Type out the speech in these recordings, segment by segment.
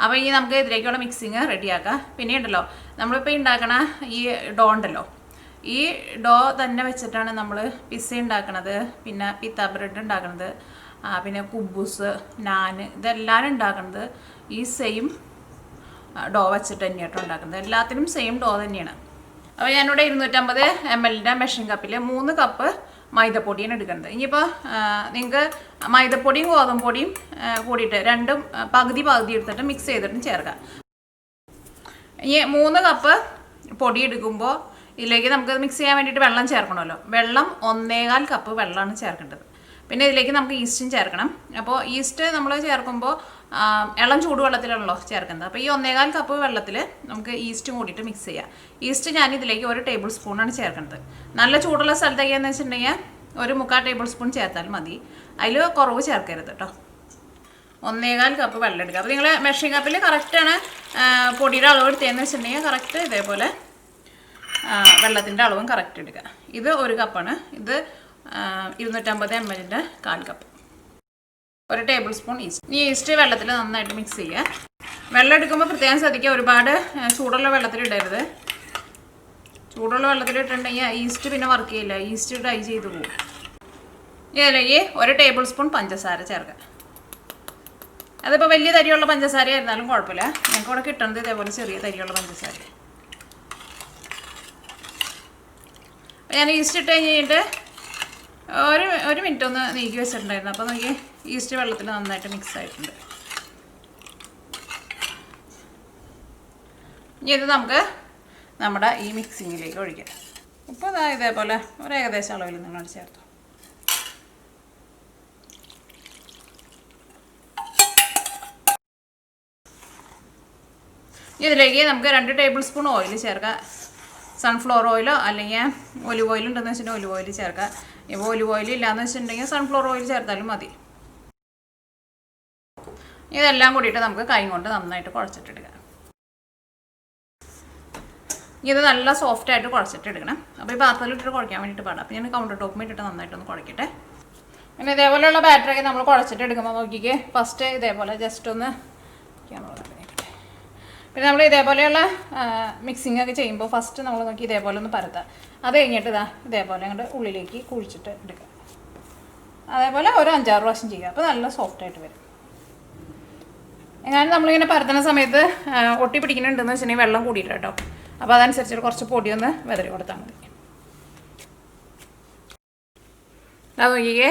അപ്പോൾ ഇനി നമുക്ക് ഇതിലേക്കുള്ള മിക്സിങ് റെഡിയാക്കാം. പിന്നെ ഉണ്ടല്ലോ നമ്മളിപ്പോൾ ഉണ്ടാക്കണ ഈ ഡോ ഉണ്ടല്ലോ, ഈ ഡോ തന്നെ വെച്ചിട്ടാണ് നമ്മൾ പിസ്സ ഉണ്ടാക്കണത്, പിന്നെ പിത്ത ബ്രെഡ് ഉണ്ടാക്കണത്, പിന്നെ കുബൂസ്, നാൻ, ഇതെല്ലാം ഉണ്ടാക്കുന്നത് ഈ സെയിം ഡോ വെച്ചിട്ട് തന്നെയായിട്ട് ഉണ്ടാക്കുന്നത്. എല്ലാത്തിനും സെയിം ഡോ തന്നെയാണ്. അപ്പോൾ ഞാനിവിടെ 250 ml മെഷീൻ കപ്പിൽ 3 കപ്പ് മൈദപ്പൊടിയാണ് എടുക്കുന്നത്. ഇനിയിപ്പോൾ നിങ്ങൾക്ക് മൈദപ്പൊടിയും ഗോതമ്പ് പൊടിയും കൂടിയിട്ട് രണ്ടും പകുതി എടുത്തിട്ട് മിക്സ് ചെയ്തിട്ടും ചേർക്കാം. ഇനി 3 കപ്പ് പൊടി എടുക്കുമ്പോൾ ഇതിലേക്ക് നമുക്ക് മിക്സ് ചെയ്യാൻ വേണ്ടിയിട്ട് വെള്ളം ചേർക്കണമല്ലോ. വെള്ളം 1.25 കപ്പ് വെള്ളമാണ് ചേർക്കേണ്ടത്. പിന്നെ ഇതിലേക്ക് നമുക്ക് ഈസ്റ്റും ചേർക്കണം. അപ്പോൾ ഈസ്റ്റ് നമ്മൾ ചേർക്കുമ്പോൾ ഇളം ചൂടുവെള്ളത്തിലാണല്ലോ ചേർക്കുന്നത്. അപ്പോൾ ഈ 1.25 കപ്പ് വെള്ളത്തിൽ നമുക്ക് ഈസ്റ്റും കൂടിയിട്ട് മിക്സ് ചെയ്യാം. ഈസ്റ്റ് ഞാൻ ഇതിലേക്ക് 1 ടേബിൾ സ്പൂണാണ് ചേർക്കുന്നത്. നല്ല ചൂടുള്ള സ്ഥലത്തേക്കെന്ന് വെച്ചിട്ടുണ്ടെങ്കിൽ 1/4 ടേബിൾ സ്പൂൺ ചേർത്താൽ മതി. അതിൽ കുറവ് ചേർക്കരുത് കേട്ടോ. 1.25 കപ്പ് വെള്ളം എടുക്കുക. അപ്പോൾ നിങ്ങൾ മെഷീൻ കപ്പിൽ കറക്റ്റാണ് പൊടിയുടെ അളവ് എടുത്തതെന്ന് വെച്ചിട്ടുണ്ടെങ്കിൽ കറക്റ്റ് ഇതേപോലെ വെള്ളത്തിൻ്റെ അളവും കറക്റ്റ് എടുക്കുക. ഇത് 1 കപ്പാണ്. ഇത് 250 ml 1/4 cup. 1 table spoon east. ഈ ഈസ്റ്റ് വെള്ളത്തിൽ നന്നായിട്ട് മിക്സ് ചെയ്യുക. വെള്ളം എടുക്കുമ്പോൾ പ്രത്യേകം ശ്രദ്ധിക്കുക, ഒരുപാട് ചൂടുള്ള വെള്ളത്തിൽ ഇടരുത്. ചൂടുള്ള വെള്ളത്തിൽ ഇട്ടിട്ടുണ്ടെങ്കിൽ ഈസ്റ്റ് പിന്നെ വർക്ക് ചെയ്യില്ല, ഈസ്റ്റ് ഡ്രൈ ചെയ്ത് പോകും. ഇതിലേക്ക് 1 ടേബിൾ സ്പൂൺ പഞ്ചസാര ചേർക്കുക. അതിപ്പോൾ വലിയ തരിയുള്ള പഞ്ചസാര ആയിരുന്നാലും കുഴപ്പമില്ല. ഞങ്ങൾക്ക് ഇവിടെ കിട്ടുന്നത് ഇതേപോലെ ചെറിയ തരിയുള്ള പഞ്ചസാര. ഞാൻ ഈസ്റ്റ് ഇട്ട് കഴിഞ്ഞിട്ട് ഒരു മിനിറ്റ് ഒന്ന് നീക്കി വെച്ചിട്ടുണ്ടായിരുന്നു. അപ്പോൾ നോക്കി ഈസ്റ്റ് വെള്ളത്തിൽ നന്നായിട്ട് മിക്സ് ആയിട്ടുണ്ട്. ഇനി ഇത് നമുക്ക് നമ്മുടെ ഈ മിക്സിങ്ങിലേക്ക് ഒഴിക്കാം. ഉപ്പ് ഇതേപോലെ ഒരു ഏകദേശം അളവിൽ നിങ്ങൾ ചേർത്തു. ഇതിലേക്ക് നമുക്ക് 2 ടേബിൾ സ്പൂൺ ഓയിൽ ചേർക്കാം. സൺഫ്ലവർ ഓയിലോ അല്ലെങ്കിൽ ഒലിവ് ഓയിൽ ഉണ്ടെന്ന് വെച്ചിട്ടുണ്ടെങ്കിൽ ഒലിവ് ഓയിൽ ചേർക്കാം. ഇപ്പോൾ ഒലിവ് ഓയിൽ ഇല്ലയെന്ന് വെച്ചിട്ടുണ്ടെങ്കിൽ സൺഫ്ലവർ ഓയിൽ ചേർത്താലും മതി. ഇതെല്ലാം കൂടിയിട്ട് നമുക്ക് കൈ കൊണ്ട് നന്നായിട്ട് കുഴച്ചിട്ടെടുക്കാം. ഇത് നല്ല സോഫ്റ്റായിട്ട് കുഴച്ചിട്ടെടുക്കണം. അപ്പോൾ ഈ പാത്രത്തിലിട്ടിട്ട് കുഴയ്ക്കാൻ വേണ്ടിയിട്ട് പാടാം. അപ്പോൾ ഞാൻ കൗണ്ടർ ടോപ്പിൽ ഇട്ടിട്ട് നന്നായിട്ടൊന്ന് കുഴക്കട്ടെ. പിന്നെ ഇതേപോലെയുള്ള ബാറ്ററൊക്കെ നമ്മൾ കുഴച്ചിട്ടെടുക്കുമ്പോൾ നോക്കിക്കേ, ഫസ്റ്റ് ഇതേപോലെ ജസ്റ്റ് ഒന്ന് പിന്നെ നമ്മൾ ഇതേപോലെയുള്ള മിക്സിംഗ് ഒക്കെ ചെയ്യുമ്പോൾ ഫസ്റ്റ് നമ്മൾ നോക്കി ഇതേപോലെ ഒന്ന് പരത്താം. അത് കഴിഞ്ഞിട്ട് ഇതേപോലെ അങ്ങോട്ട് ഉള്ളിലേക്ക് കുഴിച്ചിട്ട് എടുക്കുക. അതേപോലെ ഒരു 5-6 പ്രാവശ്യം ചെയ്യുക. അപ്പോൾ നല്ല സോഫ്റ്റായിട്ട് വരും. എങ്ങാനും നമ്മളിങ്ങനെ പരത്തുന്ന സമയത്ത് ഒട്ടി പിടിക്കുന്നുണ്ടെന്ന് വെച്ചിട്ടുണ്ടെങ്കിൽ വെള്ളം കൂടിയിട്ട് കേട്ടോ. അപ്പോൾ അതനുസരിച്ചിട്ട് കുറച്ച് പൊടിയൊന്ന് വിതറി കൊടുത്താൽ മതി. അത് നോക്കിയേ,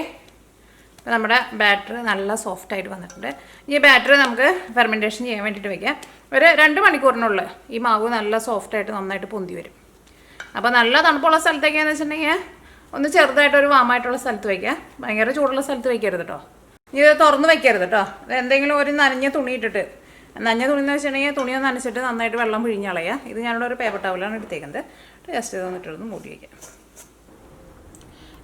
അപ്പോൾ നമ്മുടെ ബാറ്റർ നല്ല സോഫ്റ്റായിട്ട് വന്നിട്ടുണ്ട്. ഈ ബാറ്റർ നമുക്ക് ഫെർമെൻറ്റേഷൻ ചെയ്യാൻ വേണ്ടിയിട്ട് വയ്ക്കാം. ഒരു 2 മണിക്കൂറിനുള്ളിൽ ഈ മാവ് നല്ല സോഫ്റ്റായിട്ട് നന്നായിട്ട് പൊന്തി വരും. അപ്പോൾ നല്ല തണുപ്പുള്ള സ്ഥലത്തേക്കാന്ന് വെച്ചിട്ടുണ്ടെങ്കിൽ ഒന്ന് ചെറുതായിട്ടൊരു വാമായിട്ടുള്ള സ്ഥലത്ത് വയ്ക്കുക. ഭയങ്കര ചൂടുള്ള സ്ഥലത്ത് വയ്ക്കരുത് കേട്ടോ. ഇത് തുറന്ന് വയ്ക്കരുത് കേട്ടോ. എന്തെങ്കിലും ഒരു നനഞ്ഞ തുണി ഇട്ടിട്ട്, നനഞ്ഞ തുണി എന്ന് വെച്ചിട്ടുണ്ടെങ്കിൽ തുണി ഒന്ന് നനച്ചിട്ട് നന്നായിട്ട് വെള്ളം പിഴിഞ്ഞ് കളയുക. ഇത് ഞാനിവിടെ ഒരു പേപ്പർ ടവലാണ് എടുത്തേക്കുന്നത്. ജസ്റ്റ് ഇത് വന്നിട്ടൊന്ന് മൂടി വയ്ക്കാം.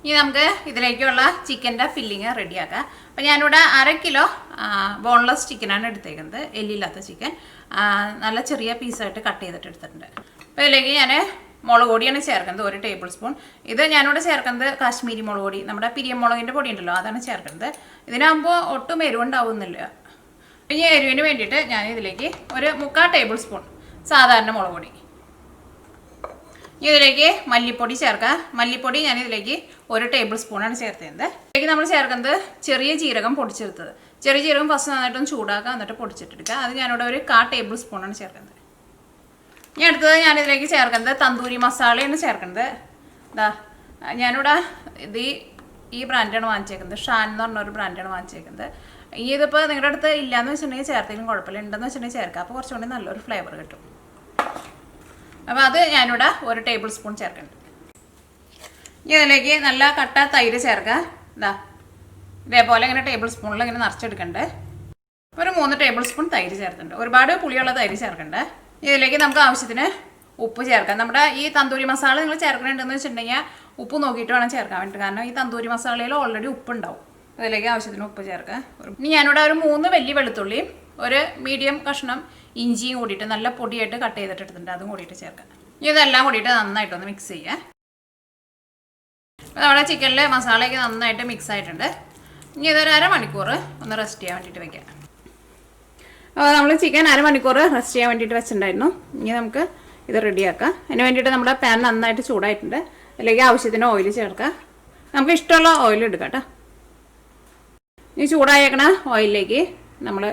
ഇനി നമുക്ക് ഇതിലേക്കുള്ള ചിക്കൻ്റെ ഫില്ലിങ് റെഡിയാക്കാം. അപ്പോൾ ഞാനിവിടെ 1/2 കിലോ ബോൺലെസ് ചിക്കനാണ് എടുത്തേക്കുന്നത്, എല്ലില്ലാത്ത ചിക്കൻ. നല്ല ചെറിയ പീസായിട്ട് കട്ട് ചെയ്തിട്ട് എടുത്തിട്ടുണ്ട്. അപ്പോൾ ഇതിലേക്ക് ഞാൻ മുളക് പൊടിയാണ് ചേർക്കുന്നത്, 1 ടേബിൾ സ്പൂൺ. ഇത് ഞാനിവിടെ ചേർക്കുന്നത് കാശ്മീരി മുളക് പൊടി, നമ്മുടെ പിരിയമുളകിൻ്റെ പൊടി ഉണ്ടല്ലോ, അതാണ് ചേർക്കുന്നത്. ഇതിനാകുമ്പോൾ ഒട്ടും എരിവുണ്ടാവുന്നില്ല. ഇനി എരിവിന് വേണ്ടിയിട്ട് ഞാൻ ഇതിലേക്ക് ഒരു 3/4 ടേബിൾ സ്പൂൺ സാധാരണ മുളക് പൊടി. ഇതിലേക്ക് മല്ലിപ്പൊടി ചേർക്കാം. മല്ലിപ്പൊടി ഞാൻ ഇതിലേക്ക് 1 ടേബിൾ സ്പൂണാണ് ചേർത്തത്. ഇതിലേക്ക് നമ്മൾ ചേർക്കുന്നത് ചെറിയ ജീരകം പൊടിച്ചെടുത്തത്. ചെറിയ ജീരകം ഫസ്റ്റ് നന്നായിട്ടൊന്ന് ചൂടാക്കുക, എന്നിട്ട് പൊടിച്ചിട്ടെടുക്കുക. അത് ഞാനിവിടെ ഒരു 1/4 ടേബിൾ സ്പൂണാണ് ചേർക്കുന്നത്. ഇനി അടുത്തത് ഞാനിതിലേക്ക് ചേർക്കുന്നത് തന്തൂരി മസാലയാണ് ചേർക്കുന്നത്. ഞാനിവിടെ ഈ ബ്രാൻഡാണ് വാങ്ങിച്ചേക്കുന്നത്, ഷാൻ എന്ന് പറഞ്ഞൊരു ബ്രാൻഡാണ് വാങ്ങിച്ചേക്കുന്നത്. ഇതിപ്പോൾ നിങ്ങളുടെ അടുത്ത് ഇല്ലയെന്ന് വെച്ചിട്ടുണ്ടെങ്കിൽ ചേർത്തെങ്കിലും കുഴപ്പമില്ല, ഉണ്ടെന്ന് വെച്ചിട്ടുണ്ടെങ്കിൽ ചേർക്കാം. അപ്പോൾ കുറച്ചുകൂടി നല്ലൊരു ഫ്ലേവർ കിട്ടും. അപ്പോൾ അത് ഞാനിവിടെ 1 ടേബിൾ സ്പൂൺ ചേർക്കുന്നുണ്ട്. ഇനി അതിലേക്ക് നല്ല കട്ട തൈര് ചേർക്കുക. ഇതേപോലെ ഇങ്ങനെ ടേബിൾ സ്പൂണിൽ ഇങ്ങനെ നിറച്ചെടുക്കണ്ടേ. ഒരു 3 ടേബിൾ സ്പൂൺ തൈര് ചേർക്കുന്നുണ്ട്. ഒരുപാട് പുളിയുള്ള തൈര് ചേർക്കണ്ടേ. ഇതിലേക്ക് നമുക്ക് ആവശ്യത്തിന് ഉപ്പ് ചേർക്കാം. നമ്മുടെ ഈ തന്തൂരി മസാല നിങ്ങൾ ചേർക്കണമെന്ന് വെച്ചിട്ടുണ്ടെങ്കിൽ ഉപ്പ് നോക്കിയിട്ട് വേണം ചേർക്കാൻ വേണ്ടിയിട്ട്. കാരണം ഈ തന്തൂരി മസാലയിൽ ഓൾറെഡി ഉപ്പുണ്ടാവും. അതിലേക്ക് ആവശ്യത്തിന് ഉപ്പ് ചേർക്കുക. ഇനി ഞാനിവിടെ ഒരു 3 വലിയ വെളുത്തുള്ളിയും ഒരു മീഡിയം കഷ്ണം ഇഞ്ചിയും കൂടിയിട്ട് നല്ല പൊടിയായിട്ട് കട്ട് ചെയ്തിട്ട് എടുത്തിട്ടുണ്ട്, അതും കൂടിയിട്ട് ചേർക്കാം. ഇനി ഇതെല്ലാം കൂടിയിട്ട് നന്നായിട്ടൊന്ന് മിക്സ് ചെയ്യുക. അപ്പോൾ നമ്മുടെ ചിക്കനിൽ മസാലയൊക്കെ നന്നായിട്ട് മിക്സ് ആയിട്ടുണ്ട്. ഇനി ഇതൊരു 1/2 മണിക്കൂർ ഒന്ന് റെസ്റ്റ് ചെയ്യാൻ വേണ്ടിയിട്ട് വയ്ക്കാം. നമ്മൾ ചിക്കൻ അരമണിക്കൂർ റെസ്റ്റ് ചെയ്യാൻ വേണ്ടിയിട്ട് വെച്ചിട്ടുണ്ടായിരുന്നു. ഇനി നമുക്ക് ഇത് റെഡിയാക്കാം. അതിന് വേണ്ടിയിട്ട് നമ്മുടെ പാൻ നന്നായിട്ട് ചൂടായിട്ടുണ്ട്. അതിലേക്ക് ആവശ്യത്തിന് ഓയിൽ ചേർക്കാം. നമുക്ക് ഇഷ്ടമുള്ള ഓയിൽ എടുക്കാം കേട്ടോ. ഇനി ചൂടായേക്കണ ഓയിലിലേക്ക് നമ്മൾ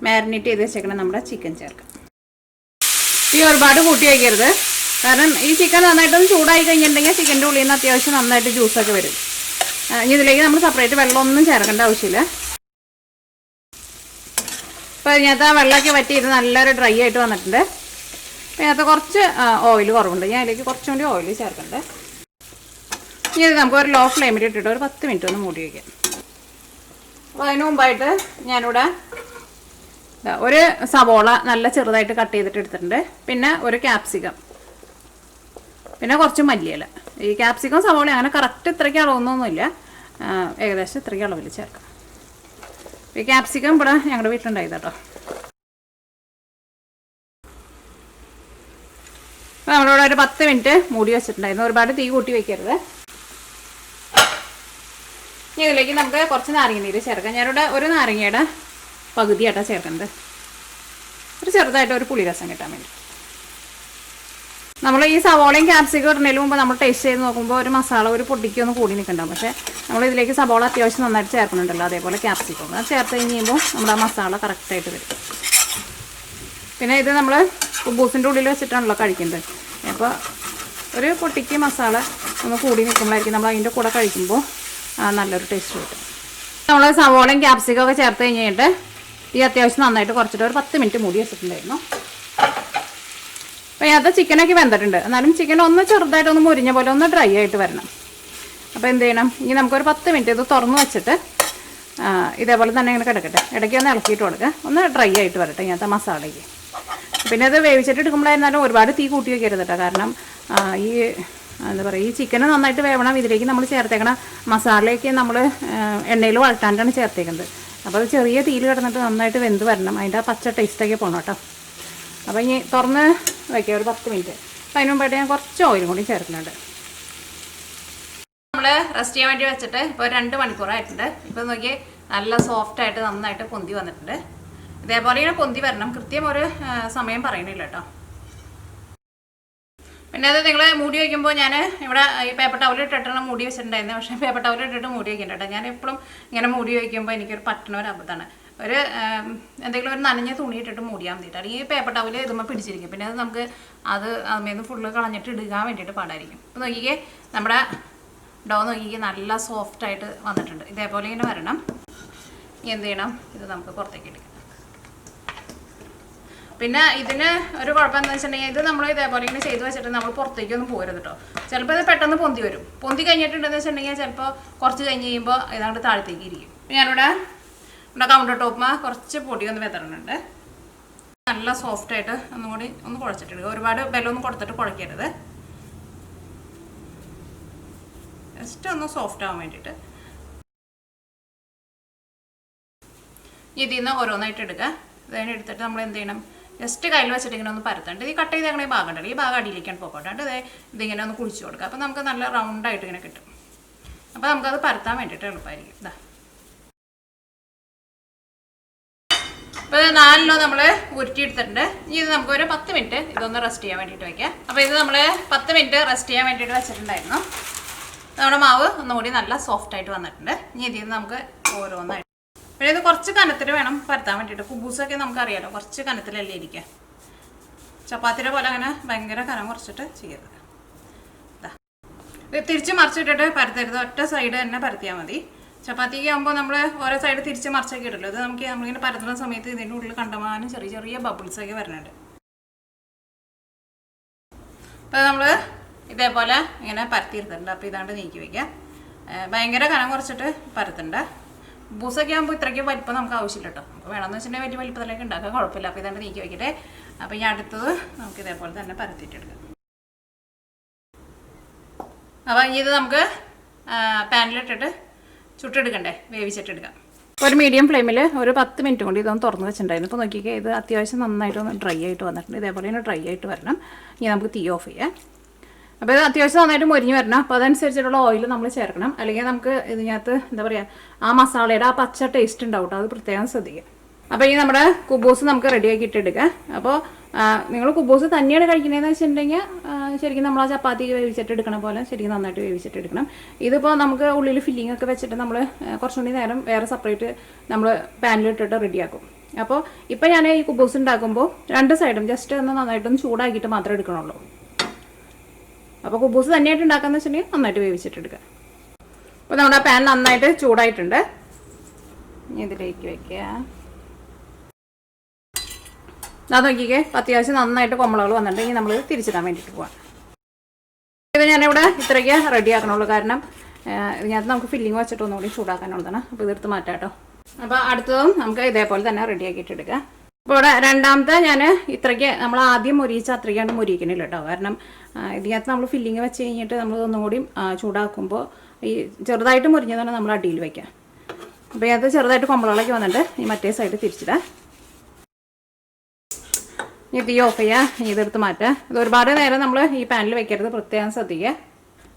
മാരിനേറ്റ് ചെയ്ത് വെച്ചേക്കണം നമ്മുടെ ചിക്കൻ ചേർക്കാം. ഈ ഒരുപാട് കൂട്ടി വയ്ക്കരുത്, കാരണം ഈ ചിക്കൻ നന്നായിട്ടൊന്ന് ചൂടായി കഴിഞ്ഞിട്ടുണ്ടെങ്കിൽ ചിക്കൻ്റെ ഉള്ളിൽ നിന്ന് അത്യാവശ്യം നന്നായിട്ട് ജ്യൂസൊക്കെ വരും. ഇനി ഇതിലേക്ക് നമ്മൾ സെപ്പറേറ്റ് വെള്ളമൊന്നും ചേർക്കേണ്ട ആവശ്യമില്ല. അപ്പോൾ ഇതിനകത്ത് ആ വെള്ളമൊക്കെ വറ്റിയിട്ട് നല്ലൊരു ഡ്രൈ ആയിട്ട് വന്നിട്ടുണ്ട്. അപ്പോൾ ഇതിനകത്ത് കുറച്ച് ഓയിൽ കുറവുണ്ട്. ഞാൻ അതിലേക്ക് കുറച്ചും കൂടി ഓയിൽ ചേർക്കണ്ടേ. ഇനി ഇത് നമുക്ക് ഒരു ലോ ഫ്ലെയിമിൽ ഇട്ടിട്ട് ഒരു 10 മിനിറ്റ് ഒന്ന് മൂടി വയ്ക്കാം. അപ്പോൾ അതിന് മുമ്പായിട്ട് ഞാനിവിടെ ഒരു സവോള നല്ല ചെറുതായിട്ട് കട്ട് ചെയ്തിട്ട് എടുത്തിട്ടുണ്ട്. പിന്നെ ഒരു ക്യാപ്സിക്കം, പിന്നെ കുറച്ച് മല്ലിയില. ഈ ക്യാപ്സിക്കം സവോള അങ്ങനെ കറക്റ്റ് ഇത്രയ്ക്ക് അളവൊന്നുമില്ല, ഏകദേശം ഇത്രയ്ക്ക് അളവിൽ ചേർക്കാം. ഈ ക്യാപ്സിക്കം ഇവിടെ ഞങ്ങളുടെ വീട്ടിലുണ്ടായത് കേട്ടോ. അപ്പോൾ നമ്മളിവിടെ ഒരു 10 മിനിറ്റ് മൂടി വെച്ചിട്ടുണ്ടായിരുന്നു. ഒരുപാട് തീ കൂട്ടി വയ്ക്കരുത്. ഇനി ഇതിലേക്ക് നമുക്ക് കുറച്ച് നാരങ്ങ നീര് ചേർക്കാം. ഞാനിവിടെ ഒരു നാരങ്ങയുടെ പകുതിയായിട്ടാണ് ചേർക്കുന്നത്, ഒരു ചെറുതായിട്ട് ഒരു പുളിരസം കിട്ടാൻ വേണ്ടി. നമ്മൾ ഈ സവോളയും ക്യാപ്സിക്കം ഇടുന്നതിന് മുമ്പ് നമ്മൾ ടേസ്റ്റ് ചെയ്ത് നോക്കുമ്പോൾ ഒരു മസാല ഒരു പൊടിക്കൊന്നും കൂടി നിൽക്കണ്ടാവും. പക്ഷേ നമ്മൾ ഇതിലേക്ക് സവോള അത്യാവശ്യം നന്നായിട്ട് ചേർക്കുന്നുണ്ടല്ലോ, അതേപോലെ ക്യാപ്സിക്കം അത് ചേർത്ത് കഴിയുമ്പോൾ നമ്മുടെ ആ മസാല കറക്റ്റായിട്ട് വരും. പിന്നെ ഇത് നമ്മൾ കുബൂസിൻ്റെ ഉള്ളിൽ വെച്ചിട്ടാണല്ലോ കഴിക്കുന്നത്. അപ്പോൾ ഒരു പൊട്ടിക്ക് മസാല ഒന്ന് കൂടി നിൽക്കുമ്പോഴായിരിക്കും നമ്മൾ അതിൻ്റെ കൂടെ കഴിക്കുമ്പോൾ നല്ലൊരു ടേസ്റ്റ് കിട്ടും. നമ്മൾ സവോളയും ക്യാപ്സിക്കം ഒക്കെ ചേർത്ത് കഴിഞ്ഞിട്ട് ഈ അത്യാവശ്യം നന്നായിട്ട് കുറച്ചിട്ട് ഒരു 10 മിനിറ്റ് മൂടി വെച്ചിട്ടുണ്ടായിരുന്നു. അപ്പോൾ അതിനകത്ത് ചിക്കനൊക്കെ വെന്തിട്ടുണ്ട്. എന്നാലും ചിക്കൻ ഒന്ന് ചെറുതായിട്ടൊന്ന് മുരിഞ്ഞ പോലെ ഒന്ന് ഡ്രൈ ആയിട്ട് വരണം. അപ്പോൾ എന്ത് ചെയ്യണം, ഇനി നമുക്കൊരു 10 മിനിറ്റ് ഇത് തുറന്ന് വെച്ചിട്ട് ഇതേപോലെ തന്നെ ഇങ്ങനെ കിടക്കട്ടെ. ഇടയ്ക്ക് ഒന്ന് ഇളക്കിയിട്ട് കൊടുക്കുക, ഒന്ന് ഡ്രൈ ആയിട്ട് വരട്ടെ ഇങ്ങനത്തെ മസാലയ്ക്ക്. പിന്നെ അത് വേവിച്ചിട്ട് എടുക്കുമ്പോഴായിരുന്നാലും ഒരുപാട് തീ കൂട്ടി വയ്ക്കരുത് കേട്ടോ. കാരണം ഈ എന്താ പറയുക, ഈ ചിക്കന് നന്നായിട്ട് വേവണം. ഇതിലേക്ക് നമ്മൾ ചേർത്തേക്കണം മസാലയൊക്കെ നമ്മൾ എണ്ണയിൽ വഴറ്റാണ്ടാണ് ചേർത്തേക്കുന്നത്. അപ്പോൾ അത് ചെറിയ തീയിൽ കിടന്നിട്ട് നന്നായിട്ട് വെന്ത് വരണം, അതിൻ്റെ പച്ച ടേസ്റ്റൊക്കെ പോകണം കേട്ടോ. അപ്പോൾ ഇനി തുറന്ന് വയ്ക്കുക ഒരു 10 മിനിറ്റ്. അപ്പോൾ അതിന് മുമ്പായിട്ട് ഞാൻ കുറച്ച് ഓയിലും കൂടി ചേർക്കുന്നുണ്ട്. നമ്മൾ റെസ്റ്റ് ചെയ്യാൻ വേണ്ടി വെച്ചിട്ട് ഇപ്പോൾ 2 മണിക്കൂറായിട്ടുണ്ട്. ഇപ്പോൾ നോക്കി നല്ല സോഫ്റ്റായിട്ട് നന്നായിട്ട് പൊന്തി വന്നിട്ടുണ്ട്. ഇതേപോലെ ഇങ്ങനെ പൊന്തി വരണം, കൃത്യം ഒരു സമയം പറയണില്ല കേട്ടോ. പിന്നെ അത് നിങ്ങൾ മൂടി വയ്ക്കുമ്പോൾ ഞാൻ ഇവിടെ ഈ പേപ്പർ ടവൽ ഇട്ടിട്ടാണ് മൂടി വെച്ചിട്ടുണ്ടായിരുന്നത്. പക്ഷേ പേപ്പർ ടവൽ ഇട്ടിട്ട് മൂടി വയ്ക്കണ്ട കേട്ടോ. ഞാൻ എപ്പോഴും ഇങ്ങനെ മൂടി വയ്ക്കുമ്പോൾ എനിക്കൊരു പറ്റണ ഒരു അബദ്ധമാണ്. ഒരു എന്തെങ്കിലും ഒരു നനഞ്ഞ തുണി ഇട്ടിട്ട് മൂടിയാൽ മതിയിട്ടാണ്. ഈ പേപ്പർ ടവൽ ഇതുമ്പോൾ പിടിച്ചിരിക്കും. പിന്നെ അത് നമുക്ക് അതിൽ ഫുള്ള് കളഞ്ഞിട്ട് ഇടുകാൻ വേണ്ടിയിട്ട് പാടായിരിക്കും. അപ്പോൾ നോക്കിക്കേ, നമ്മുടെ ഡോ നോക്കിക്കേ നല്ല സോഫ്റ്റായിട്ട് വന്നിട്ടുണ്ട്. ഇതേപോലെ ഇങ്ങനെ വരണം. ഇനി എന്ത് ചെയ്യണം, ഇത് നമുക്ക് പുറത്തേക്ക് ഇടുക. പിന്നെ ഇതിന് ഒരു കുഴപ്പമെന്ന് വെച്ചിട്ടുണ്ടെങ്കിൽ ഇത് നമ്മൾ ഇതേപോലെ ഇങ്ങനെ ചെയ്ത് വെച്ചിട്ട് നമ്മൾ പുറത്തേക്കൊന്നും പോരുത് കേട്ടോ. ചിലപ്പോൾ ഇത് പെട്ടെന്ന് പൊന്തി വരും. പൊന്തി കഴിഞ്ഞിട്ടുണ്ടെന്ന് വെച്ചിട്ടുണ്ടെങ്കിൽ ചിലപ്പോൾ കുറച്ച് കഴിഞ്ഞ് കഴിയുമ്പോൾ ഏതാണ്ട് താഴത്തേക്ക് ഇരിക്കും. ഞാനിവിടെ നമ്മുടെ കൗണ്ടർ ടോപ്പിൽ കുറച്ച് പൊടി ഒന്ന് വെതറുന്നുണ്ട്. നല്ല സോഫ്റ്റായിട്ട് ഒന്നും കൂടി ഒന്ന് കുഴച്ചിട്ടിടുക. ഒരുപാട് ബലമൊന്നും കൊടുത്തിട്ട് കുഴക്കരുത്, ജസ്റ്റ് ഒന്ന് സോഫ്റ്റ് ആവാൻ വേണ്ടിയിട്ട്. ഇതിൽ നിന്ന് ഓരോന്നായിട്ട് എടുക്കുക. ഇതിനെ എടുത്തിട്ട് നമ്മൾ എന്ത് ചെയ്യണം, ജസ്റ്റ് കയ്യിൽ വെച്ചിട്ട് ഇങ്ങനെ ഒന്ന് പരത്തണ്ട്. ഈ കട്ട് ചെയ്തേക്കണ ഈ ഭാഗം ഉണ്ടല്ലോ, ഈ ഭാഗം അടിയിലേക്കാണ് പോകട്ടെ. ഇതിങ്ങനെ ഒന്ന് കുഴിച്ച് കൊടുക്കുക. അപ്പോൾ നമുക്ക് നല്ല റൗണ്ടായിട്ട് ഇങ്ങനെ കിട്ടും. അപ്പോൾ നമുക്കത് പരത്താൻ വേണ്ടിയിട്ട് എളുപ്പമായിരിക്കും. ഇതാ, അപ്പോൾ ഇത് 4 നമ്മൾ ഉരുട്ടിയെടുത്തിട്ടുണ്ട്. ഇനി ഇത് നമുക്ക് ഒരു 10 മിനിറ്റ് ഇതൊന്ന് റെസ്റ്റ് ചെയ്യാൻ വേണ്ടിയിട്ട് വയ്ക്കാം. അപ്പോൾ ഇത് നമ്മൾ 10 മിനിറ്റ് റെസ്റ്റ് ചെയ്യാൻ വേണ്ടിയിട്ട് വെച്ചിട്ടുണ്ടായിരുന്നു. നമ്മുടെ മാവ് ഒന്നുകൂടി നല്ല സോഫ്റ്റായിട്ട് വന്നിട്ടുണ്ട്. ഇനി ഇതിൽ നിന്ന് നമുക്ക് ഓരോന്നായിട്ട്, പിന്നെ ഇത് കുറച്ച് കനത്തിൽ വേണം പരത്താൻ വേണ്ടിയിട്ട്. കുബൂസൊക്കെ നമുക്കറിയാലോ, കുറച്ച് കനത്തിലല്ലേ ഇരിക്കുക. ചപ്പാത്തിയുടെ പോലെ അങ്ങനെ ഭയങ്കര കനം കുറച്ചിട്ട് ചെയ്യരുത്. ഇത് തിരിച്ച് മറിച്ചിട്ടിട്ട് പരത്തരുത്, ഒറ്റ സൈഡ് തന്നെ പരത്തിയാൽ മതി. ചപ്പാത്തിക്ക് ആകുമ്പോൾ നമ്മൾ ഓരോ സൈഡ് തിരിച്ച് മറിച്ചൊക്കെ ഇടല്ലോ. ഇത് നമ്മളിങ്ങനെ പരത്തുന്ന സമയത്ത് ഇതിൻ്റെ ഉള്ളിൽ കണ്ടമാനം ചെറിയ ചെറിയ ബബിൾസൊക്കെ വരുന്നുണ്ട്. അപ്പോൾ നമ്മൾ ഇതേപോലെ ഇങ്ങനെ പരത്തിയിരുത്തുന്നുണ്ട്. അപ്പോൾ ഇതാണ്ട് നീക്കി വയ്ക്കുക. ഭയങ്കര കനം കുറച്ചിട്ട് പരത്തണ്ട. ബൂസൊക്കെ ആകുമ്പോൾ ഇത്രയ്ക്ക് വലിപ്പം നമുക്ക് ആവശ്യമില്ല കേട്ടോ. നമുക്ക് വേണമെന്ന് വെച്ചിട്ടുണ്ടെങ്കിൽ വലിയ വലിപ്പത്തിലേക്ക് ഉണ്ടാക്കാൻ കുഴപ്പമില്ല. അപ്പോൾ ഇതാണ്ട് നീക്കി വയ്ക്കട്ടെ. അപ്പോൾ ഈ അടുത്തത് നമുക്ക് ഇതേപോലെ തന്നെ പരത്തിയിട്ടെടുക്കാം. അപ്പോൾ ഇനി ഇത് നമുക്ക് പാനിലിട്ടിട്ട് ചുട്ടെടുക്കണ്ടേ, വേവിച്ചിട്ടെടുക്കാം. ഒരു മീഡിയം ഫ്ലെയിമിൽ ഒരു 10 മിനിറ്റ് കൊണ്ട് ഇതൊന്ന് തുറന്ന് വെച്ചിട്ടുണ്ടായിരുന്നു. അപ്പോൾ നോക്കിക്കേ, ഇത് അത്യാവശ്യം നന്നായിട്ടൊന്ന് ഡ്രൈ ആയിട്ട് വന്നിട്ടുണ്ട്. ഇതേപോലെ തന്നെ ഡ്രൈ ആയിട്ട് വരണം. ഇനി നമുക്ക് തീ ഓഫ് ചെയ്യാം. അപ്പോൾ ഇത് അത്യാവശ്യം നന്നായിട്ട് മൊരിഞ്ഞ് വരണം. അപ്പോൾ അതനുസരിച്ചിട്ടുള്ള ഓയിൽ നമ്മൾ ചേർക്കണം. അല്ലെങ്കിൽ നമുക്ക് ഇതിനകത്ത് എന്താ പറയുക, ആ മസാലയുടെ ആ പച്ച ടേസ്റ്റ് ഉണ്ടാവും കേട്ടോ. അത് പ്രത്യേകം ശ്രദ്ധിക്കുക. അപ്പോൾ ഈ നമ്മുടെ കുബൂസ് നമുക്ക് റെഡിയാക്കി ഇട്ടെടുക്കാം. അപ്പോൾ നിങ്ങൾ കുബൂസ് തന്നെയാണ് കഴിക്കുന്നതെന്ന് വെച്ചിട്ടുണ്ടെങ്കിൽ ശരിക്കും നമ്മൾ ആ ചപ്പാത്തി വേവിച്ചിട്ട് എടുക്കണ പോലെ ശരിക്കും നന്നായിട്ട് വേവിച്ചിട്ട് എടുക്കണം. ഇതിപ്പോൾ നമുക്ക് ഉള്ളിൽ ഫില്ലിംഗ് ഒക്കെ വെച്ചിട്ട് നമ്മൾ കുറച്ചുകൂടി നേരം വേറെ സെപ്പറേറ്റ് നമ്മൾ പാനിലിട്ടിട്ട് റെഡിയാക്കും. അപ്പോൾ ഇപ്പോൾ ഞാൻ ഈ കുബൂസ് ഉണ്ടാക്കുമ്പോൾ 2 സൈഡും ജസ്റ്റ് ഒന്ന് നന്നായിട്ടൊന്ന് ചൂടാക്കിയിട്ട് മാത്രമേ എടുക്കണുള്ളൂ. അപ്പോൾ കുബൂസ് തന്നെയായിട്ട് ഉണ്ടാക്കാന്ന് വെച്ചിട്ടുണ്ടെങ്കിൽ നന്നായിട്ട് വേവിച്ചിട്ട് എടുക്കുക. അപ്പോൾ നമ്മുടെ പാൻ നന്നായിട്ട് ചൂടായിട്ടുണ്ട്. ഇതിലേക്ക് വയ്ക്കുക. അത് നോക്കിക്കേ, അത്യാവശ്യം നന്നായിട്ട് കൊമ്പളകൾ വന്നിട്ടുണ്ടെങ്കിൽ നമ്മൾ തിരിച്ചിടാൻ വേണ്ടിയിട്ട് പോകാം. ഇത് ഞാനിവിടെ ഇത്രയ്ക്ക് റെഡി ആക്കണുള്ളൂ. കാരണം ഇതിനകത്ത് നമുക്ക് ഫില്ലിങ് വെച്ചിട്ട് ഒന്നുകൂടി ചൂടാക്കാനുള്ളതാണ്. അപ്പോൾ ഇതെടുത്ത് മാറ്റാം കേട്ടോ. അപ്പോൾ അടുത്തതും നമുക്ക് ഇതേപോലെ തന്നെ റെഡി ആക്കിയിട്ട് എടുക്കാം. അപ്പോൾ ഇവിടെ രണ്ടാമത്തെ ഞാൻ ഇത്രയ്ക്ക് നമ്മൾ ആദ്യം മുരിയിച്ച അത്രയ്ക്കാണ്ട് മുരിയിക്കണില്ല കേട്ടോ. കാരണം ഇതിനകത്ത് നമ്മൾ ഫില്ലിങ് വെച്ച് കഴിഞ്ഞിട്ട് നമ്മൾ ഒന്നും കൂടി ചൂടാക്കുമ്പോൾ ഈ ചെറുതായിട്ട് മുരിഞ്ഞതാണ് നമ്മൾ അടിയിൽ വയ്ക്കുക. അപ്പോൾ ഇതിനകത്ത് ചെറുതായിട്ട് കൊമ്പളകളൊക്കെ വന്നിട്ട് ഈ മറ്റേ സൈഡ് തിരിച്ചിടാം. ഇനി തീ ഓഫ് ചെയ്യുക. ഇതെടുത്ത് മാറ്റുക. ഇത് ഒരുപാട് നേരം നമ്മൾ ഈ പാനിൽ വെക്കരുത്, പ്രത്യേകം ശ്രദ്ധിക്കുക.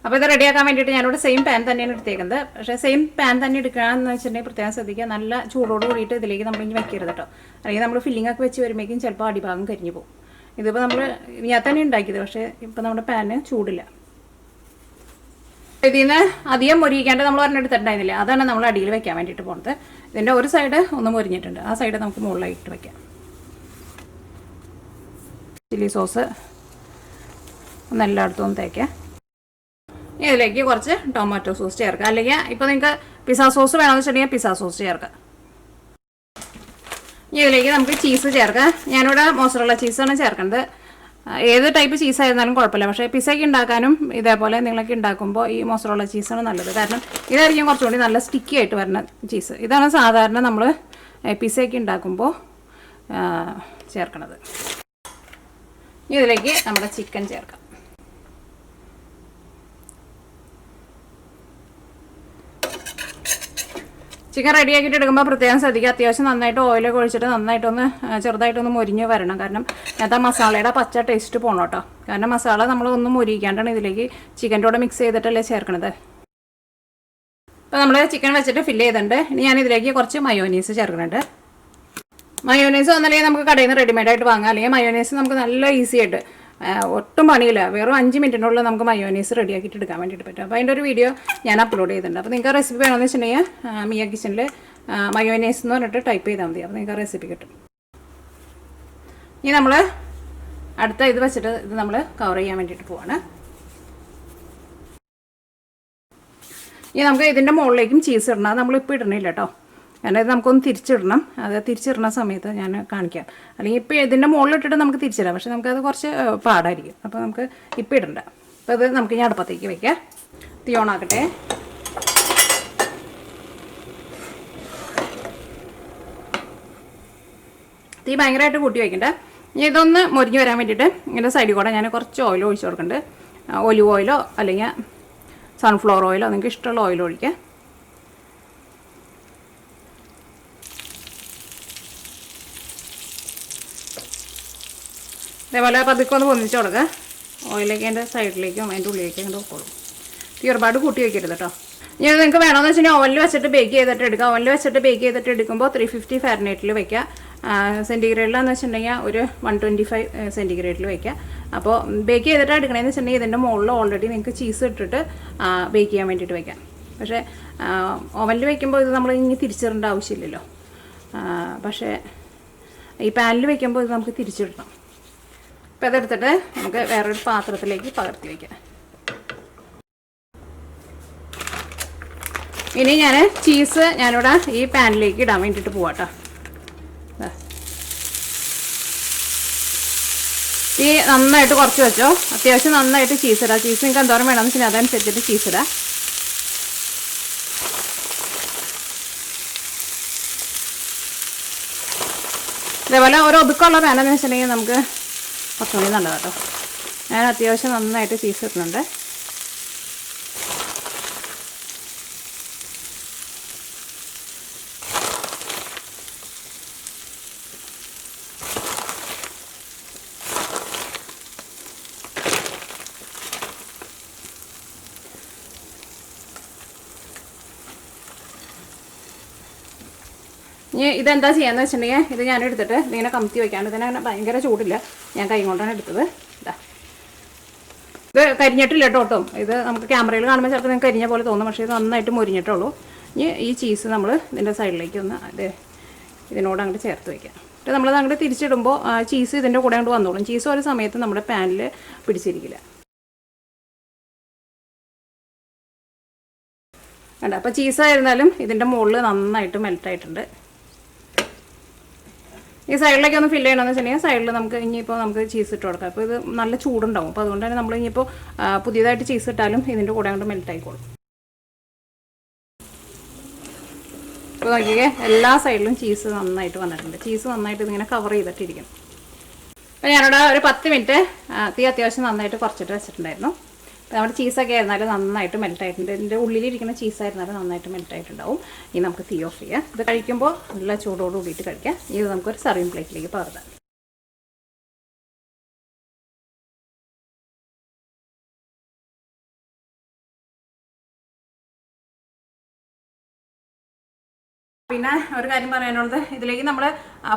അപ്പോൾ ഇത് റെഡിയാക്കാൻ വേണ്ടിയിട്ട് ഞാനിവിടെ സെയിം പാൻ തന്നെയാണ് എടുത്തേക്കുന്നത്. പക്ഷേ സെയിം പാൻ തന്നെ എടുക്കുകയെന്ന് വെച്ചിട്ടുണ്ടെങ്കിൽ പ്രത്യേകം ശ്രദ്ധിക്കുക. നല്ല ചൂടോട് കൂടിയിട്ട് ഇതിലേക്ക് നമ്മൾ ഇനി വെക്കരുത് കേട്ടോ. അല്ലെങ്കിൽ നമ്മൾ ഫില്ലിംഗ് ഒക്കെ വെച്ച് വരുമ്പോഴേക്കും ചിലപ്പോൾ അടിഭാഗം കരിഞ്ഞു പോകും. ഇതിപ്പോൾ നമ്മൾ ഞാൻ തന്നെ ഉണ്ടാക്കിയത്, പക്ഷേ ഇപ്പോൾ നമ്മുടെ പാന് ചൂടില്ല. ഇതിൽ നിന്ന് അധികം മൊരിയിക്കാണ്ട് നമ്മൾ ഒരെണ്ണം എടുത്തിട്ടുണ്ടായിരുന്നില്ല, അതാണ് നമ്മൾ അടിയിൽ വെക്കാൻ വേണ്ടിയിട്ട് പോകുന്നത്. ഇതിൻ്റെ ഒരു സൈഡ് ഒന്ന് മൊരിഞ്ഞിട്ടുണ്ട്, ആ സൈഡ് നമുക്ക് മുകളിലായിട്ട് വെക്കാം. ചില്ലി സോസ് ഒന്ന് എല്ലായിടത്തും ഒന്ന് തേക്കാം. ഇതിലേക്ക് കുറച്ച് ടൊമാറ്റോ സോസ് ചേർക്കുക. അല്ലെങ്കിൽ ഇപ്പോൾ നിങ്ങൾക്ക് പിസ്സ സോസ് വേണമെന്ന് വെച്ചിട്ടുണ്ടെങ്കിൽ പിസ്സ സോസ് ചേർക്കാം. ഇതിലേക്ക് നമുക്ക് ചീസ് ചേർക്കാം. ഞാനിവിടെ മോസറല്ല ചീസാണ് ചേർക്കുന്നത്. ഏത് ടൈപ്പ് ചീസ് ആയിരുന്നാലും കുഴപ്പമില്ല. പക്ഷേ പിസ്സയ്ക്ക് ഉണ്ടാക്കാനും ഇതേപോലെ നിങ്ങളൊക്കെ ഉണ്ടാക്കുമ്പോൾ ഈ മോസറല്ല ചീസാണ് നല്ലത്. കാരണം ഇതായിരിക്കും കുറച്ചുകൂടി നല്ല സ്റ്റിക്കി ആയിട്ട് വരുന്ന ചീസ്. ഇതാണ് സാധാരണ നമ്മൾ പിസ്സയ്ക്ക് ഉണ്ടാക്കുമ്പോൾ ചേർക്കണത്. ഇതിലേക്ക് നമ്മുടെ ചിക്കൻ ചേർക്കാം. ചിക്കൻ റെഡിയാക്കിയിട്ട് എടുക്കുമ്പോൾ പ്രത്യേകം ശ്രദ്ധിക്കുക. അത്യാവശ്യം നന്നായിട്ട് ഓയിലൊക്കെ ഒഴിച്ചിട്ട് നന്നായിട്ടൊന്ന് ചെറുതായിട്ടൊന്ന് മൊരിഞ്ഞ് വരണം. കാരണം അതിനകത്ത് ആ മസാലയുടെ പച്ച ടേസ്റ്റ് പോകണം കേട്ടോ. കാരണം മസാല നമ്മളൊന്നും മൊരിക്കാണ്ടാണ് ഇതിലേക്ക് ചിക്കൻ്റെ കൂടെ മിക്സ് ചെയ്തിട്ടല്ലേ ചേർക്കണത്. അപ്പോൾ നമ്മൾ ചിക്കൻ വെച്ചിട്ട് ഫില്ല് ചെയ്തിട്ടുണ്ട്. ഇനി ഞാൻ ഇതിലേക്ക് കുറച്ച് മയോനീസ് ചേർക്കുന്നുണ്ട്. മയോനൈസ് ഒന്നല്ലെങ്കിൽ നമുക്ക് കടയിൽ നിന്ന് റെഡിമെയ്ഡായിട്ട് വാങ്ങാം. അല്ലെങ്കിൽ മയോനൈസ് നമുക്ക് നല്ല ഈസി ആയിട്ട് ഒട്ടും പണിയില്ല, വെറും 5 മിനിറ്റിനുള്ളിൽ നമുക്ക് മയോനൈസ് റെഡിയാക്കിയിട്ട് എടുക്കാൻ വേണ്ടിയിട്ട് പറ്റും. അപ്പോൾ അതിൻ്റെ ഒരു വീഡിയോ ഞാൻ അപ്ലോഡ് ചെയ്തിട്ടുണ്ട്. അപ്പോൾ നിങ്ങൾക്ക് റെസിപ്പി വേണമെന്ന് വെച്ചിട്ടുണ്ടെങ്കിൽ മിയ കിച്ചണിൽ മയോനൈസ് എന്ന് പറഞ്ഞിട്ട് ടൈപ്പ് ചെയ്താൽ മതി. അപ്പോൾ നിങ്ങൾക്ക് റെസിപ്പി കിട്ടും. ഇനി നമ്മൾ അടുത്ത ഇത് വെച്ചിട്ട് ഇത് നമ്മൾ കവർ ചെയ്യാൻ വേണ്ടിയിട്ട് പോവാണ്. ഇനി നമുക്ക് ഇതിൻ്റെ മുകളിലേക്കും ചീസ് ഇടണം. അത് നമ്മളിപ്പോൾ ഇടണില്ല കേട്ടോ. കാരണം ഇത് നമുക്കൊന്ന് തിരിച്ചിടണം. അത് തിരിച്ചിടുന്ന സമയത്ത് ഞാൻ കാണിക്കാം. അല്ലെങ്കിൽ ഇപ്പോൾ ഇതിൻ്റെ മുകളിലിട്ടിട്ട് നമുക്ക് തിരിച്ചിടാം, പക്ഷേ നമുക്കത് കുറച്ച് പാടായിരിക്കും. അപ്പോൾ നമുക്ക് ഇപ്പോൾ ഇടണ്ട. അപ്പോൾ ഇത് നമുക്ക് ഇനി അടുപ്പത്തേക്ക് വയ്ക്കാം. തീ ഓണാക്കട്ടെ. തീ ഭയങ്കരമായിട്ട് കൂട്ടി വയ്ക്കണ്ട. ഇനി ഇതൊന്ന് മൊരിഞ്ഞ് വരാൻ വേണ്ടിയിട്ട് ഇതിൻ്റെ സൈഡിൽ കൂടെ ഞാൻ കുറച്ച് ഓയിൽ ഒഴിച്ച് കൊടുക്കുന്നുണ്ട്. ഒലിവ് ഓയിലോ അല്ലെങ്കിൽ സൺഫ്ലവർ ഓയിലോ നിങ്ങൾക്ക് ഇഷ്ടമുള്ള ഓയിൽ ഒഴിക്കാം. അതേപോലെ പതുക്കെ ഒന്ന് പൊന്നിച്ച് കൊടുക്കുക. ഓയിലേക്ക് അതിൻ്റെ സൈഡിലേക്കും അതിൻ്റെ ഉള്ളിലേക്കും അങ്ങോട്ട് വെക്കോളും. തീ ഒരുപാട് കൂട്ടി വയ്ക്കരുത് കേട്ടോ. ഇനി നിങ്ങൾക്ക് വേണമെന്ന് വെച്ചിട്ടുണ്ടെങ്കിൽ ഓവനിൽ വെച്ചിട്ട് ബേക്ക് ചെയ്തിട്ട് എടുക്കുക. ഓവനിൽ വെച്ചിട്ട് ബേക്ക് ചെയ്തിട്ട് എടുക്കുമ്പോൾ 350 ഫാരനൈറ്റിൽ വയ്ക്കുക. സെൻറ്റിഗ്രേഡിലാന്ന് വെച്ചിട്ടുണ്ടെങ്കിൽ ഒരു 125 സെൻറ്റിഗ്രേഡിൽ വയ്ക്കുക. അപ്പോൾ ബേക്ക് ചെയ്തിട്ട് എടുക്കണമെന്ന് വെച്ചിട്ടുണ്ടെങ്കിൽ ഇതിൻ്റെ മുകളിൽ ഓൾറെഡി നിങ്ങൾക്ക് ചീസ് ഇട്ടിട്ട് ബേക്ക് ചെയ്യാൻ വേണ്ടിയിട്ട് വയ്ക്കാം. പക്ഷേ ഓവനിൽ വയ്ക്കുമ്പോൾ ഇത് നമ്മൾ ഇനി തിരിച്ചിടേണ്ട ആവശ്യമില്ലല്ലോ. പക്ഷേ ഈ പാനിൽ വയ്ക്കുമ്പോൾ ഇത് നമുക്ക് തിരിച്ചിടണം. അപ്പോൾ അതെടുത്തിട്ട് നമുക്ക് വേറൊരു പാത്രത്തിലേക്ക് പകർത്തി വയ്ക്കാം. ഇനി ഞാൻ ചീസ് ഞാനിവിടെ ഈ പാനിലേക്ക് ഇടാൻ വേണ്ടിയിട്ട് പോവാം കേട്ടോ. ഈ നന്നായിട്ട് കുറച്ച് വെച്ചോ. അത്യാവശ്യം നന്നായിട്ട് ചീസ് ഇടാം. ചീസ് നിങ്ങൾക്ക് എന്തോരം വേണമെന്ന് വെച്ചാൽ അതനുസരിച്ചിട്ട് ചീസ് ഇടാം. ഇതേപോലെ ഒരു ഒതുക്കമുള്ള പാനെന്ന് വെച്ചിട്ടുണ്ടെങ്കിൽ നമുക്ക് കുറച്ചുകൂടി നല്ലതാണ് കേട്ടോ. ഞാൻ അത്യാവശ്യം നന്നായിട്ട് ചീസ് ഇടുന്നുണ്ട്. ഇനി ഇതെന്താ ചെയ്യാന്ന് വെച്ചിട്ടുണ്ടെങ്കിൽ ഇത് ഞാൻ എടുത്തിട്ട് ഇതിങ്ങനെ കമത്തി വയ്ക്കാണ്ട് ഇതിനങ്ങനെ ഭയങ്കര ചൂടില്ല, ഞാൻ കൈ കൊണ്ടാണ് എടുത്തത്. ഇതാ ഇത് കരിഞ്ഞിട്ടില്ല കേട്ടോ. ഇത് നമുക്ക് ക്യാമറയിൽ കാണുമ്പോൾ ചിലപ്പോൾ നിങ്ങൾക്ക് കരിഞ്ഞ പോലെ തോന്നും, പക്ഷേ ഇത് നന്നായിട്ട് മുരിഞ്ഞിട്ടുള്ളൂ. ഇനി ഈ ചീസ് നമ്മൾ ഇതിൻ്റെ സൈഡിലേക്ക് ഒന്ന് ഇതിനോട് അങ്ങോട്ട് ചേർത്ത് വയ്ക്കാം. എന്നിട്ട് നമ്മളത് അങ്ങോട്ട് തിരിച്ചിടുമ്പോൾ ചീസ് ഇതിൻ്റെ കൂടെ അങ്ങോട്ട് വന്നോളും. ചീസ് ഒരു സമയത്ത് നമ്മുടെ പാനിൽ പിടിച്ചിരിക്കില്ല. വേണ്ട, അപ്പോൾ ചീസായിരുന്നാലും ഇതിൻ്റെ മുകളിൽ നന്നായിട്ട് മെൽറ്റായിട്ടുണ്ട്. ഈ സൈഡിലേക്ക് ഒന്ന് ഫില്ല് ചെയ്യണമെന്ന് വെച്ചിട്ടുണ്ടെങ്കിൽ സൈഡിൽ നമുക്ക് ഇനിയിപ്പോൾ നമുക്ക് ചീസ് ഇട്ട് കൊടുക്കാം. അപ്പോൾ ഇത് നല്ല ചൂടുണ്ടാവും. അപ്പോൾ അതുകൊണ്ട് തന്നെ നമ്മൾ ഇനിയിപ്പോൾ പുതിയതായിട്ട് ചീസ് ഇട്ടാലും ഇതിൻ്റെ കൂടെ അങ്ങോട്ട് മെൽറ്റായിക്കോളും. അപ്പോൾ നോക്കിയേ, എല്ലാ സൈഡിലും ചീസ് നന്നായിട്ട് വന്നിട്ടുണ്ട്. ചീസ് നന്നായിട്ട് ഇതിങ്ങനെ കവർ ചെയ്തിട്ടിരിക്കണം. അപ്പോൾ ഞാനിവിടെ ഒരു 10 മിനിറ്റ് തീ അത്യാവശ്യം നന്നായിട്ട് കുറച്ചിട്ട് വെച്ചിട്ടുണ്ടായിരുന്നു. അപ്പോൾ നമ്മുടെ ചീസൊക്കെ ആയിരുന്നാലും നന്നായിട്ട് മെൽറ്റായിട്ടുണ്ട്. ഇതിൻ്റെ ഉള്ളിലിരിക്കുന്ന ചീസായിരുന്നാലും നന്നായിട്ട് മെൽറ്റായിട്ടുണ്ടാവും. ഇനി നമുക്ക് തീ ഓഫ് ചെയ്യാം. ഇത് കഴിക്കുമ്പോൾ നല്ല ചൂടോട് കൂടിയിട്ട് കഴിക്കാം. ഇത് നമുക്കൊരു സർവിങ് പ്ലേറ്റിലേക്ക് പകർത്താം. പിന്നെ ഒരു കാര്യം പറയാനുള്ളത്, ഇതിലേക്ക് നമ്മൾ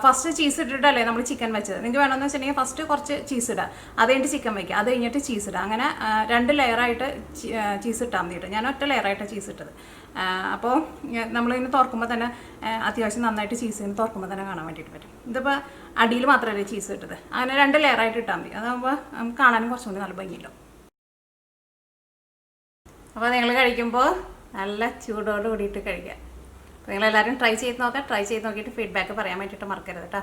ഫസ്റ്റ് ചീസ് ഇട്ടിട്ടല്ലേ നമ്മൾ ചിക്കൻ വെച്ചത്. നിങ്ങൾക്ക് വേണമെന്ന് വെച്ചിട്ടുണ്ടെങ്കിൽ ഫസ്റ്റ് കുറച്ച് ചീസ് ഇടുക, അത് കഴിഞ്ഞിട്ട് ചിക്കൻ വയ്ക്കുക, അത് കഴിഞ്ഞിട്ട് ചീസ് ഇടുക. അങ്ങനെ 2 ലെയറായിട്ട് ചീസ് ഇട്ടാൽ മതിയിട്ട്. ഞാൻ ഒറ്റ ലെയറായിട്ട് ചീസ് ഇട്ടത്. അപ്പോൾ നമ്മളിങ്ങനെ തുറക്കുമ്പോൾ തന്നെ അത്യാവശ്യം നന്നായിട്ട് ചീസ് ഇങ്ങനെ തുറക്കുമ്പോൾ തന്നെ കാണാൻ വേണ്ടിയിട്ട് പറ്റും. ഇതിപ്പോൾ അടിയിൽ മാത്രമല്ലേ ചീസ് ഇട്ടത്, അങ്ങനെ 2 ലെയറായിട്ട് ഇട്ടാൽ മതി. അതാകുമ്പോൾ നമുക്ക് കാണാനും കുറച്ചും കൂടി നല്ല ഭംഗിയുണ്ടാവും. അപ്പോൾ നിങ്ങൾ കഴിക്കുമ്പോൾ നല്ല ചൂടോട് കൂടിയിട്ട് കഴിക്കുക. നിങ്ങളെല്ലാവരും ട്രൈ ചെയ്ത് നോക്കാം. ട്രൈ ചെയ്ത് നോക്കിയിട്ട് ഫീഡ്ബാക്ക് പറയാൻ വേണ്ടിയിട്ട് മറക്കരുത് കേട്ടോ.